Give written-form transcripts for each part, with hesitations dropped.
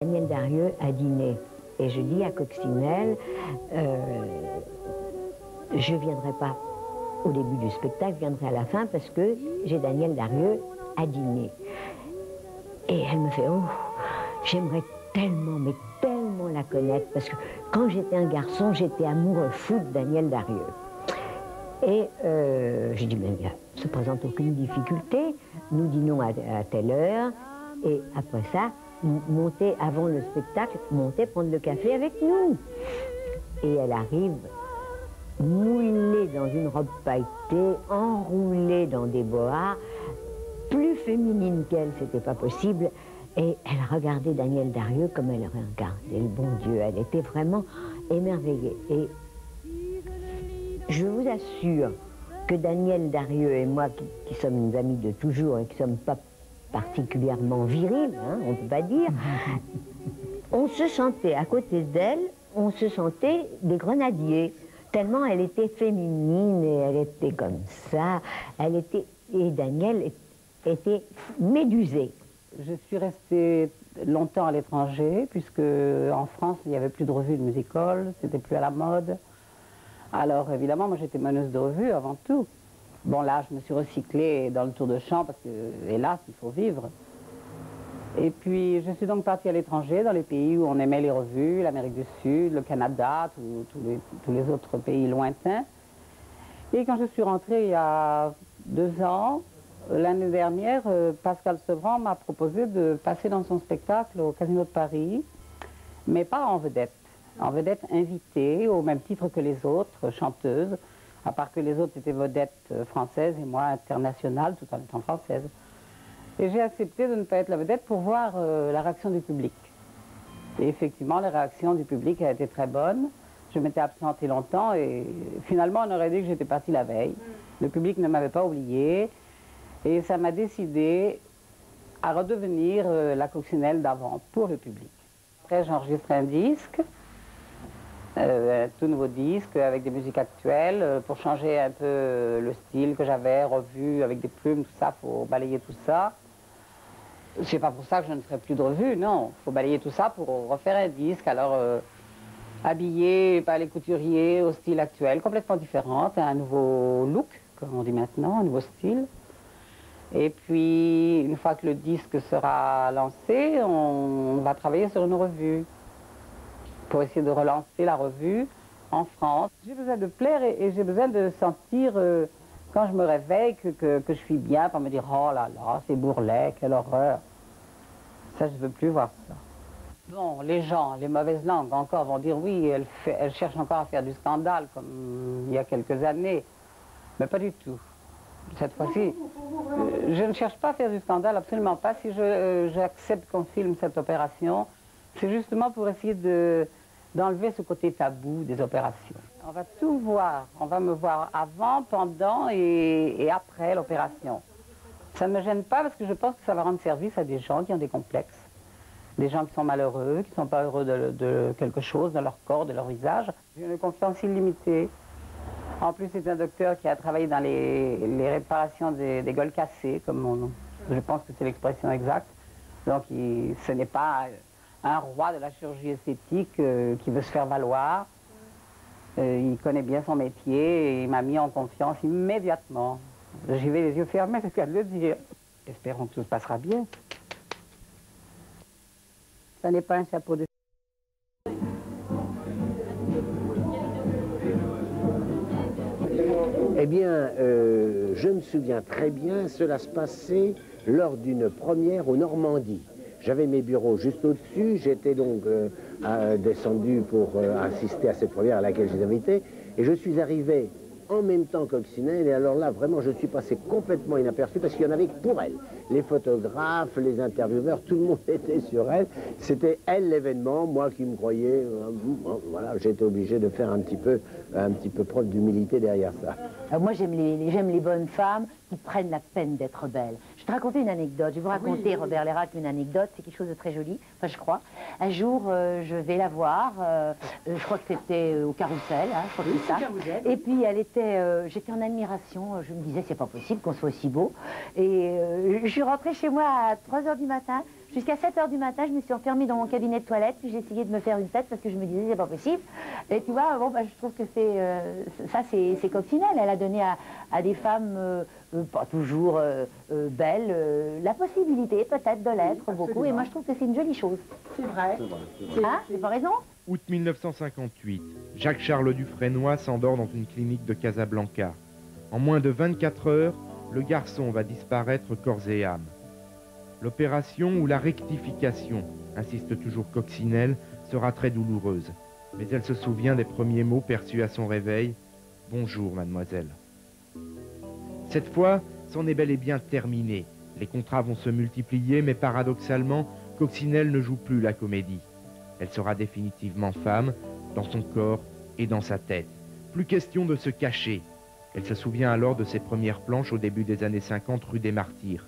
Daniel Darieux a dîné. Et je dis à Coccinelle, je ne viendrai pas au début du spectacle, je viendrai à la fin parce que j'ai Daniel Darieux à dîner. Et elle me fait, oh, j'aimerais tellement, mais tellement la connaître, parce que quand j'étais un garçon, j'étais amoureux fou de Daniel Darieux. Et j'ai dit, mais il ne se présente aucune difficulté, nous dînons à telle heure, et après ça, monter avant le spectacle, monter prendre le café avec nous. Et elle arrive moulée dans une robe pailletée, enroulée dans des boas, plus féminine qu'elle, c'était pas possible. Et elle regardait Daniel Darieux comme elle regardait le bon Dieu. Elle était vraiment émerveillée. Et je vous assure que Daniel Darieux et moi, qui sommes amis de toujours et qui ne sommes pas particulièrement virils, hein, on ne peut pas dire, on se sentait à côté d'elle, on se sentait des grenadiers, tellement elle était féminine et elle était comme ça, elle était, et Daniel était médusé. Je suis restée longtemps à l'étranger, puisque en France, il n'y avait plus de revues de music-hall, c'était plus à la mode. Alors évidemment, moi j'étais meneuse de revue avant tout. Bon là, je me suis recyclée dans le tour de chant, parce que, hélas, il faut vivre. Et puis, je suis donc partie à l'étranger, dans les pays où on aimait les revues, l'Amérique du Sud, le Canada, tous les autres pays lointains. Et quand je suis rentrée il y a 2 ans, l'année dernière, Pascal Sevran m'a proposé de passer dans son spectacle au Casino de Paris, mais pas en vedette invitée, au même titre que les autres chanteuses, à part que les autres étaient vedettes françaises et moi internationales, tout en étant française. Et j'ai accepté de ne pas être la vedette pour voir la réaction du public. Et effectivement, la réaction du public a été très bonne. Je m'étais absentée longtemps et finalement, on aurait dit que j'étais partie la veille. Le public ne m'avait pas oubliée et ça m'a décidé à redevenir la Coccinelle d'avant pour le public. Après, j'ai enregistré un disque, un tout nouveau disque avec des musiques actuelles pour changer un peu le style que j'avais revu avec des plumes, tout ça, faut balayer tout ça. C'est pas pour ça que je ne ferai plus de revue, non. Il faut balayer tout ça pour refaire un disque, alors habillé par les couturiers au style actuel, complètement différent, un nouveau look, comme on dit maintenant, un nouveau style. Et puis, une fois que le disque sera lancé, on va travailler sur une revue pour essayer de relancer la revue en France. J'ai besoin de plaire et j'ai besoin de sentir, quand je me réveille, que je suis bien, pour me dire « Oh là là, c'est Bourlet, quelle horreur !» Ça, je ne veux plus voir ça. Bon, les gens, les mauvaises langues encore vont dire « Oui, elle cherche encore à faire du scandale, comme il y a quelques années. » Mais pas du tout. Cette fois-ci, je ne cherche pas à faire du scandale, absolument pas. Si j'accepte qu'on filme cette opération, c'est justement pour essayer d'enlever ce côté tabou des opérations. On va tout voir. On va me voir avant, pendant et après l'opération. Ça ne me gêne pas parce que je pense que ça va rendre service à des gens qui ont des complexes. Des gens qui sont malheureux, qui ne sont pas heureux de quelque chose, de leur corps, de leur visage. J'ai une confiance illimitée. En plus, c'est un docteur qui a travaillé dans les réparations des gueules cassées, comme je pense que c'est l'expression exacte. Donc, ce n'est pas un roi de la chirurgie esthétique qui veut se faire valoir. Il connaît bien son métier et il m'a mis en confiance immédiatement. J'y vais les yeux fermés, c'est le cas de le dire. Espérons que tout se passera bien. Ça n'est pas un chapeau de... Eh bien, je me souviens très bien, cela se passait lors d'une première au Normandie. J'avais mes bureaux juste au-dessus, j'étais donc descendu pour assister à cette première à laquelle je les invités, et je suis arrivé en même temps que Coccinelle, et alors là, vraiment, je suis passé complètement inaperçu, parce qu'il y en avait que pour elle. Les photographes, les intervieweurs, tout le monde était sur elle. C'était elle l'événement, moi qui me croyais, voilà, j'étais obligé de faire un petit peu preuve d'humilité derrière ça. Alors moi, j'aime les bonnes femmes qui prennent la peine d'être belles. Je vais te raconter une anecdote. Je vais vous raconter, Robert Lérac, une anecdote. C'est quelque chose de très joli, enfin je crois. Un jour, je vais la voir. Je crois que c'était au Carrousel, hein, je crois que c'est ça. Et puis elle était, j'étais en admiration. Je me disais, c'est pas possible qu'on soit aussi beau. Et je suis rentrée chez moi à 3 h du matin. Jusqu'à 7 h du matin, je me suis enfermée dans mon cabinet de toilette, puis j'ai essayé de me faire une tête parce que je me disais, c'est pas possible. Et tu vois, bon, bah, je trouve que c'est Coccinelle. Elle a donné à des femmes, pas toujours belles, la possibilité peut-être de l'être beaucoup. Et moi, je trouve que c'est une jolie chose. C'est vrai. Hein, j'ai pas raison? Août 1958, Jacques-Charles Dufresnoy s'endort dans une clinique de Casablanca. En moins de 24 heures, le garçon va disparaître corps et âme. L'opération ou la rectification, insiste toujours Coccinelle, sera très douloureuse. Mais elle se souvient des premiers mots perçus à son réveil. « Bonjour, mademoiselle ». Cette fois, c'en est bel et bien terminé. Les contrats vont se multiplier, mais paradoxalement, Coccinelle ne joue plus la comédie. Elle sera définitivement femme, dans son corps et dans sa tête. Plus question de se cacher. Elle se souvient alors de ses premières planches au début des années 50 rue des Martyrs.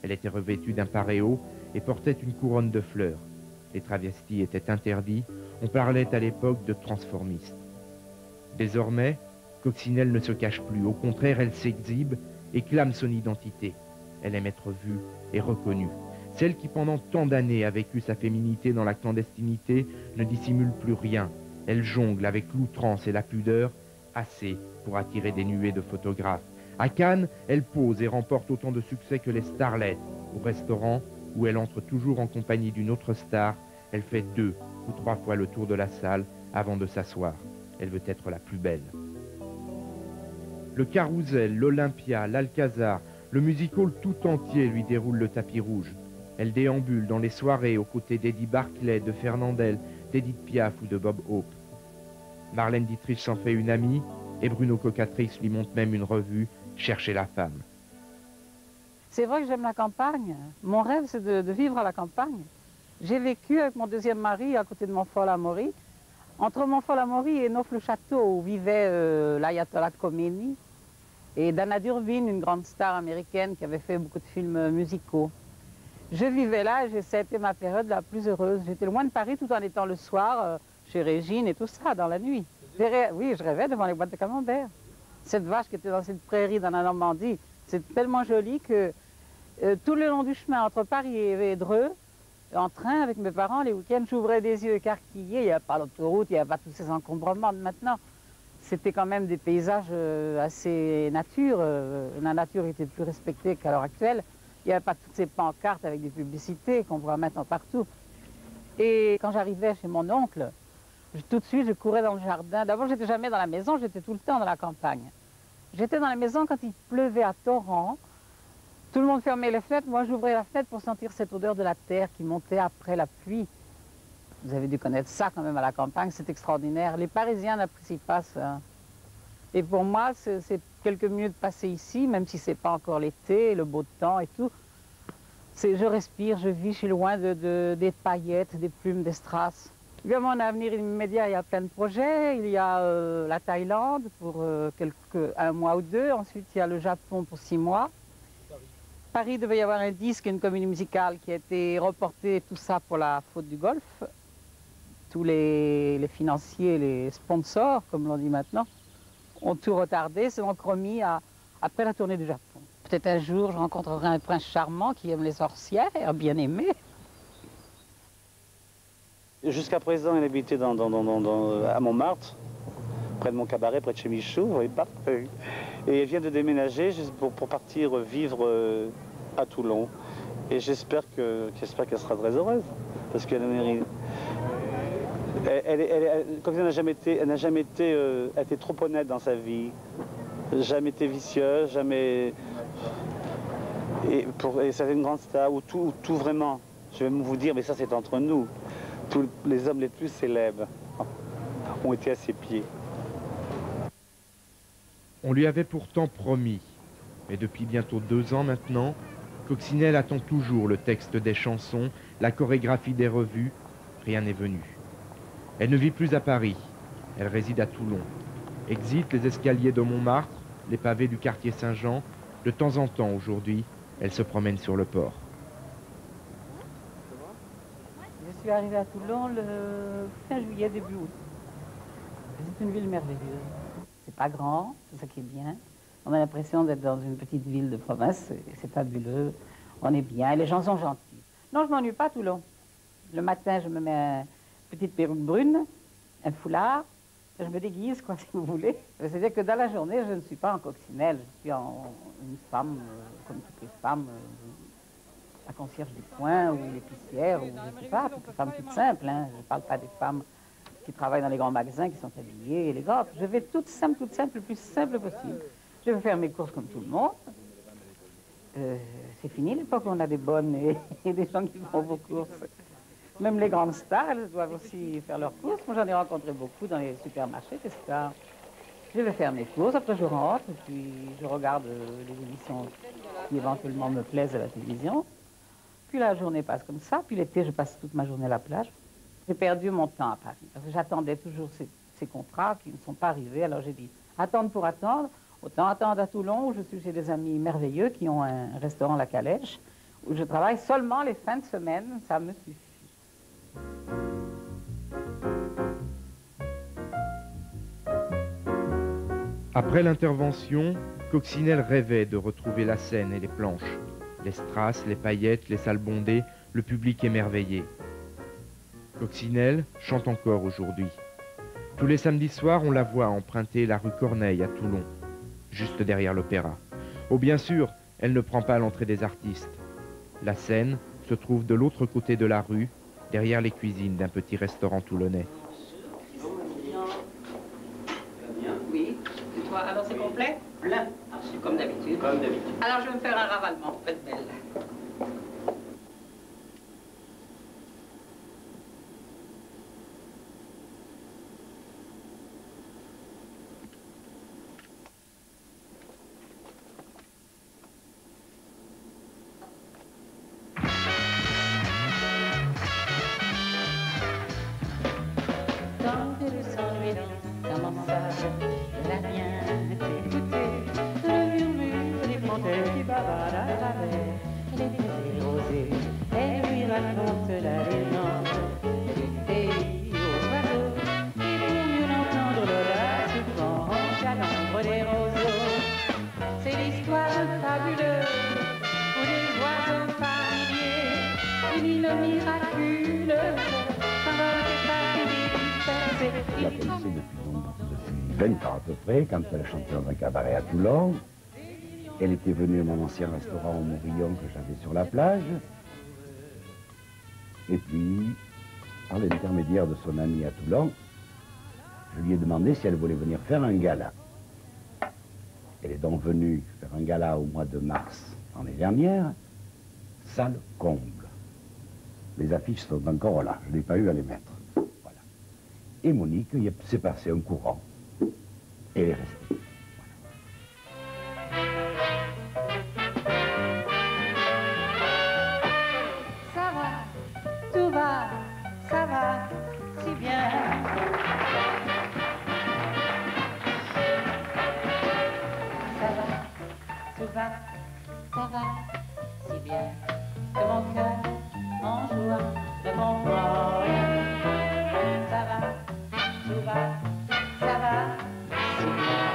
Elle était revêtue d'un paréo et portait une couronne de fleurs. Les travestis étaient interdits, on parlait à l'époque de transformistes. Désormais, Coccinelle ne se cache plus, au contraire elle s'exhibe et clame son identité. Elle aime être vue et reconnue. Celle qui pendant tant d'années a vécu sa féminité dans la clandestinité ne dissimule plus rien. Elle jongle avec l'outrance et la pudeur, assez pour attirer des nuées de photographes. À Cannes, elle pose et remporte autant de succès que les starlettes. Au restaurant, où elle entre toujours en compagnie d'une autre star, elle fait 2 ou 3 fois le tour de la salle avant de s'asseoir. Elle veut être la plus belle. Le Carrousel, l'Olympia, l'Alcazar, le music-hall tout entier lui déroule le tapis rouge. Elle déambule dans les soirées aux côtés d'Eddie Barclay, de Fernandel, d'Edith Piaf ou de Bob Hope. Marlène Dietrich s'en fait une amie et Bruno Cocatrice lui montre même une revue, Chercher la femme. C'est vrai que j'aime la campagne. Mon rêve, c'est de vivre à la campagne. J'ai vécu avec mon deuxième mari à côté de Montfort-l'Amaury. Entre Montfort-l'Amaury et Neauphle-le-Château, où vivait l'ayatollah Khomeini, et Dana Durbin, une grande star américaine qui avait fait beaucoup de films musicaux. Je vivais là et ça a été ma période la plus heureuse. J'étais loin de Paris tout en étant le soir chez Régine et tout ça, dans la nuit. Oui, je rêvais devant les boîtes de camembert. Cette vache qui était dans cette prairie dans la Normandie, c'est tellement joli que tout le long du chemin entre Paris et Dreux, en train avec mes parents, les week-ends, j'ouvrais des yeux écarquillés. Il n'y avait pas l'autoroute, il n'y avait pas tous ces encombrements de maintenant. C'était quand même des paysages assez nature. La nature était plus respectée qu'à l'heure actuelle. Il n'y avait pas toutes ces pancartes avec des publicités qu'on voit maintenant partout. Et quand j'arrivais chez mon oncle, tout de suite, je courais dans le jardin. D'abord, je n'étais jamais dans la maison, j'étais tout le temps dans la campagne. J'étais dans la maison quand il pleuvait à torrent. Tout le monde fermait les fenêtres. Moi, j'ouvrais la fenêtre pour sentir cette odeur de la terre qui montait après la pluie. Vous avez dû connaître ça quand même à la campagne, c'est extraordinaire. Les Parisiens n'apprécient pas ça. Et pour moi, c'est quelques minutes passées ici, même si ce n'est pas encore l'été, le beau temps et tout. Je respire, je vis, je suis loin des paillettes, des plumes, des strass. Évidemment, en avenir immédiat, il y a plein de projets. Il y a la Thaïlande pour un mois ou 2. Ensuite, il y a le Japon pour 6 mois. Paris devait y avoir un disque, une comédie musicale qui a été reportée, tout ça pour la faute du golf. Tous les financiers, les sponsors, comme l'on dit maintenant, ont tout retardé, c'est donc remis après la tournée du Japon. Peut-être un jour, je rencontrerai un prince charmant qui aime les sorcières, bien aimé. Jusqu'à présent, il habitait à Montmartre, près de mon cabaret, près de chez Michaud, vous voyez pas. Et elle vient de déménager pour partir vivre à Toulon. Et j'espère qu'elle sera très heureuse, parce qu'elle mérite. Comme elle n'a jamais été, elle était trop honnête dans sa vie, jamais été vicieuse, jamais. Et c'est une grande star où tout vraiment, je vais vous dire, mais ça c'est entre nous, tous les hommes les plus célèbres ont été à ses pieds. On lui avait pourtant promis, mais depuis bientôt 2 ans maintenant, Coccinelle attend toujours le texte des chansons, la chorégraphie des revues, rien n'est venu. Elle ne vit plus à Paris, elle réside à Toulon. Exit les escaliers de Montmartre, les pavés du quartier Saint-Jean. De temps en temps, aujourd'hui, elle se promène sur le port. Je suis arrivée à Toulon le fin juillet, début août. C'est une ville merveilleuse. C'est pas grand, c'est ça qui est bien. On a l'impression d'être dans une petite ville de province, c'est fabuleux. On est bien, et les gens sont gentils. Non, je m'ennuie pas à Toulon. Le matin, je me mets une petite perruque brune, un foulard, je me déguise, quoi, si vous voulez. C'est-à-dire que dans la journée, je ne suis pas en coccinelle, je suis une femme, comme toutes les femmes, la concierge du coin, ou l'épicière, ou je ne sais pas, toutes les femmes toutes simples. Hein. Je ne parle pas des femmes qui travaillent dans les grands magasins, qui sont habillées, élégantes. Je vais toute simple, le plus simple possible. Je vais faire mes courses comme tout le monde. C'est fini l'époque où on a des bonnes et des gens qui font vos courses. Même les grandes stars, elles doivent aussi faire leurs courses. Moi, j'en ai rencontré beaucoup dans les supermarchés, des stars. Je vais faire mes courses, après je rentre, et puis je regarde les émissions qui éventuellement me plaisent à la télévision. Puis la journée passe comme ça, puis l'été, je passe toute ma journée à la plage. J'ai perdu mon temps à Paris, parce que j'attendais toujours ces contrats qui ne sont pas arrivés. Alors j'ai dit, attendre pour attendre, autant attendre à Toulon, où je suis chez des amis merveilleux qui ont un restaurant La Calèche, où je travaille seulement les fins de semaine, ça me suffit. Après l'intervention, Coccinelle rêvait de retrouver la scène et les planches. Les strass, les paillettes, les salles bondées, le public émerveillé. Coccinelle chante encore aujourd'hui. Tous les samedis soirs, on la voit emprunter la rue Corneille à Toulon, juste derrière l'opéra. Oh bien sûr, elle ne prend pas l'entrée des artistes. La scène se trouve de l'autre côté de la rue, derrière les cuisines d'un petit restaurant toulonnais. Oui. Et toi, alors c'est complet? Plein. Ah, c'est comme d'habitude. Comme d'habitude. Alors je vais me faire un ravalement, faites belle. Comment ça, la bien t'écouter, le murmure des fontaines qui bavardent à travers les baies rosées. Elle lui raconte la légende du pays aux oiseaux, et pour mieux l'entendre, Lola se prend en calandre des roseaux. C'est l'histoire fabuleuse où des oiseaux par milliers, une île miraculeuse, s'envolent et partent dispersés. La connaissais depuis 20 ans à peu près, quand elle chantait dans un cabaret à Toulon. Elle était venue à mon ancien restaurant au Morillon que j'avais sur la plage. Et puis, par l'intermédiaire de son ami à Toulon, je lui ai demandé si elle voulait venir faire un gala. Elle est donc venue faire un gala au mois de mars l'année dernière, salle comble. Les affiches sont encore là, je n'ai pas eu à les mettre. Voilà. Et Monique, il s'est passé un courant. Et elle est restée. Ça va, tout va, ça va, si bien. Ça va, tout va, ça va, si bien. Que mon cœur, en jouant, ne comprend rien. Ça va, tout va, ça va, si bien.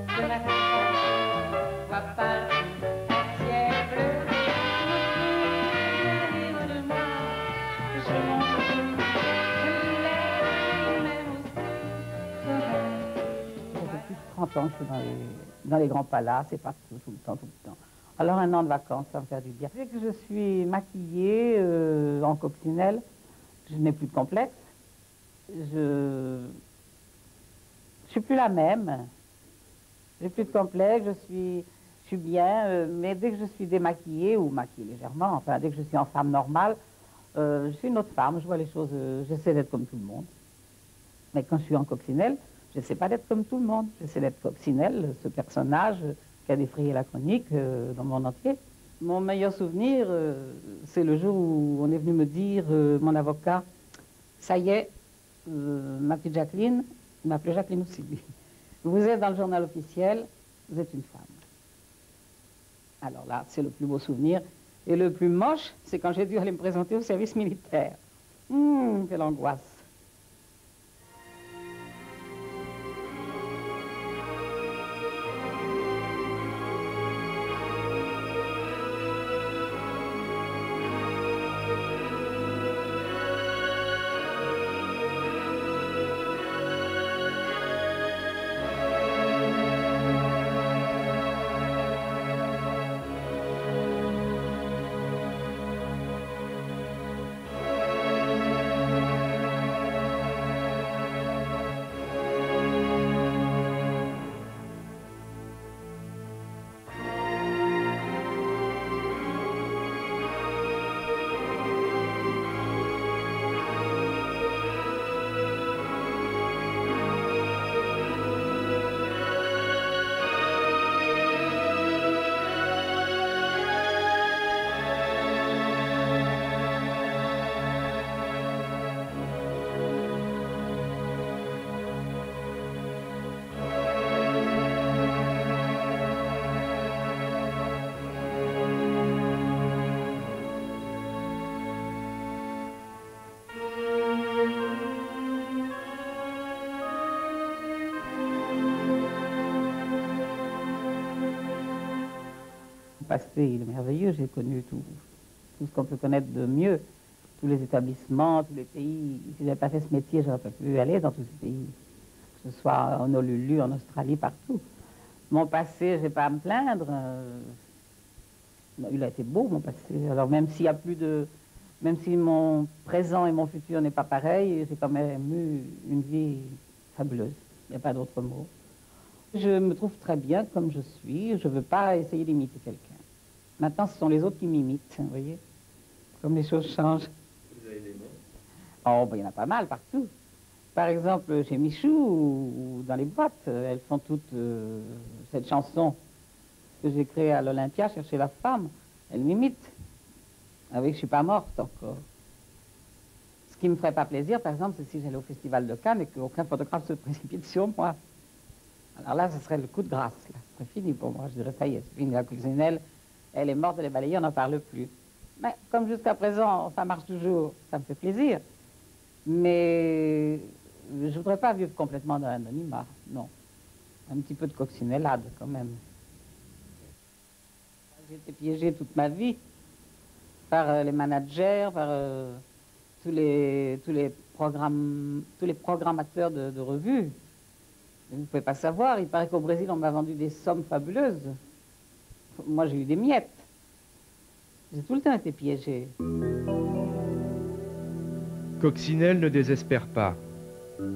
Que ma tête voit pas un ciel bleu. De moi, je m'en fous, je l'aime même aussi. Ça fait plus de 30 ans que je suis dans les grands palaces, c'est partout, tout le temps. Alors un an de vacances, ça me fait du bien. Dès que je suis maquillée en coccinelle, je n'ai plus de complexe. Je suis plus la même. J'ai plus de complexe, je suis bien, mais dès que je suis démaquillée, ou maquillée légèrement, enfin dès que je suis en femme normale, je suis une autre femme, je vois les choses, j'essaie d'être comme tout le monde. Mais quand je suis en coccinelle, je ne sais pas d'être comme tout le monde. J'essaie d'être coccinelle, ce personnage qui a défrayé la chronique dans le monde entier. Mon meilleur souvenir, c'est le jour où on est venu me dire, mon avocat, ça y est, ma petite Jacqueline, il m'appelait Jacqueline aussi, lui. Vous êtes dans le journal officiel, vous êtes une femme. Alors là, c'est le plus beau souvenir. Et le plus moche, c'est quand j'ai dû aller me présenter au service militaire. Quelle angoisse. passé, il est merveilleux. J'ai connu tout ce qu'on peut connaître de mieux. Tous les établissements, tous les pays. Si je n'avais pas fait ce métier, je n'aurais pas pu aller dans tous ces pays. Que ce soit en Honolulu, en Australie, partout. Mon passé, je n'ai pas à me plaindre. Il a été beau, mon passé. Alors même s'il y a plus de... Même si mon présent et mon futur n'est pas pareil, j'ai quand même eu une vie fabuleuse. Il n'y a pas d'autre mot. Je me trouve très bien comme je suis. Je ne veux pas essayer d'imiter quelqu'un. Maintenant, ce sont les autres qui m'imitent, vous voyez, comme les choses changent. Vous avez des noms? Oh, ben, il y en a pas mal partout. Par exemple, chez Michou ou dans les boîtes, elles font toutes cette chanson que j'ai créée à l'Olympia, Chercher la femme. Elles m'imitent. Avec Je suis pas morte encore. Ce qui me ferait pas plaisir, par exemple, c'est si j'allais au Festival de Cannes et qu'aucun photographe se précipite sur moi. Alors là, ce serait le coup de grâce. C'est fini pour moi. Je dirais, ça y est, c'est fini. La Coccinelle, elle est morte, elle est balayée, on n'en parle plus. Mais comme jusqu'à présent, ça marche toujours, ça me fait plaisir. Mais je ne voudrais pas vivre complètement dans l'anonymat, non. Un petit peu de coccinellade, quand même. J'ai été piégée toute ma vie par les managers, par tous les programmateurs de revues. Vous ne pouvez pas savoir, il paraît qu'au Brésil, on m'a vendu des sommes fabuleuses. Moi, j'ai eu des miettes. J'ai tout le temps été piégée. Coccinelle ne désespère pas.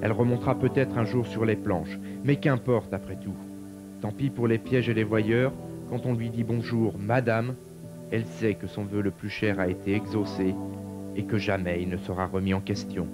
Elle remontera peut-être un jour sur les planches, mais qu'importe après tout. Tant pis pour les pièges et les voyeurs, quand on lui dit bonjour, madame, elle sait que son vœu le plus cher a été exaucé et que jamais il ne sera remis en question.